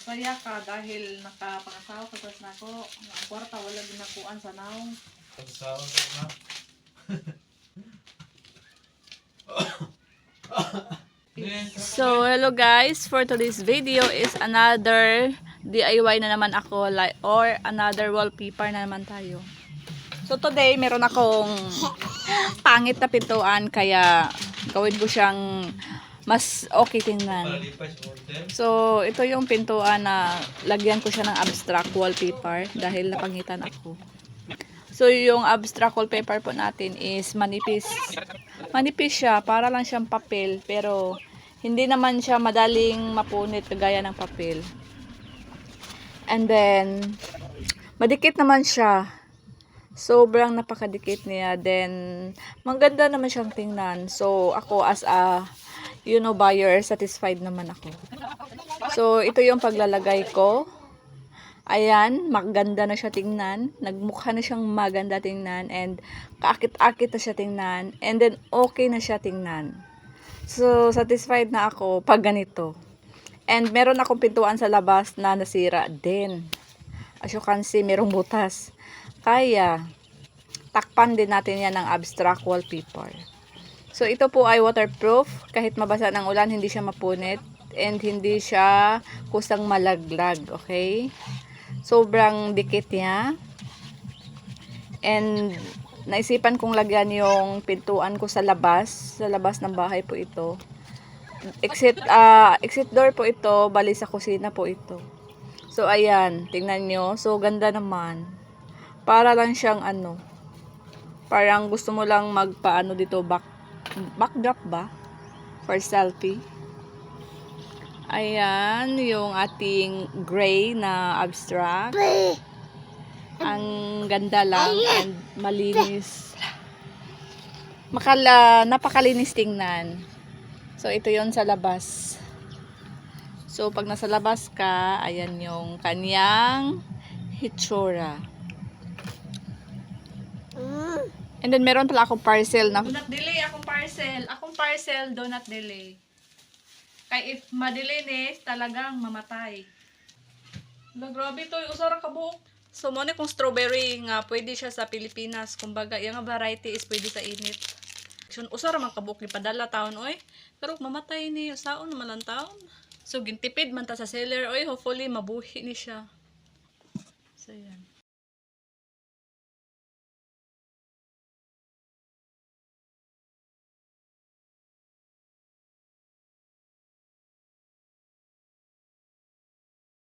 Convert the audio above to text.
Masaya ka dahil nakapangasawa ka sa nako. Ang kwarta wala ginakuan sa naong. Pagsawa na. So, hello guys, for today's video is another DIY na naman ako or another wallpaper na naman tayo. So today, meron akong pangit na pintuan kaya gawin ko siyang mas okay tingnan. So, ito yung pintuan na lagyan ko siya ng abstract wallpaper dahil napangitan ako. So, yung abstract wallpaper po natin is manipis. Manipis siya, para lang siyang papel, pero hindi naman siya madaling mapunit kagaya ng papel. And then, madikit naman siya. Sobrang napakadikit niya. Then, maganda naman siyang tingnan. So, ako as a, buyer, satisfied naman ako. So, ito yung paglalagay ko. Ayan, maganda na siya tingnan. Nagmukha na siyang maganda tingnan. And kaakit-akit na siya tingnan. And then, okay na siya tingnan. So, satisfied na ako pag ganito. And meron akong pintuan sa labas na nasira din. As you can see, merong butas. Kaya, takpan din natin yan ng abstract wallpaper. So, ito po ay waterproof. Kahit mabasa ng ulan, hindi siya mapunit. And hindi siya kusang malaglag. Okay? Sobrang dikit niya. And naisipan kong lagyan yung pintuan ko sa labas ng bahay po ito. Exit door po ito, bali sa kusina po ito. So ayan, tingnan nyo. So ganda naman. Para lang siyang parang gusto mo lang magpaano dito, backdrop ba? For selfie. Ayan, yung ating gray na abstract. Ang ganda lang and malinis. Napakalinis tingnan. So, ito yon sa labas. So, pag nasa labas ka, ayan yung kanyang hitsura. And then, meron pala akong parcel na... Do not delay akong parcel. Akong parcel, do not delay. Kaya if madelay ni, talagang mamatay. Grabe to, usara ka buhok. So, muna kung strawberry nga, pwede siya sa Pilipinas. Kumbaga, yung variety is pwede sa init. Usara man kabuk ni padala taon oy. Pero mamatay ni saon naman ang taon. So gintipid man ta sa seller oy, hopefully mabuhi ni siya. So yan.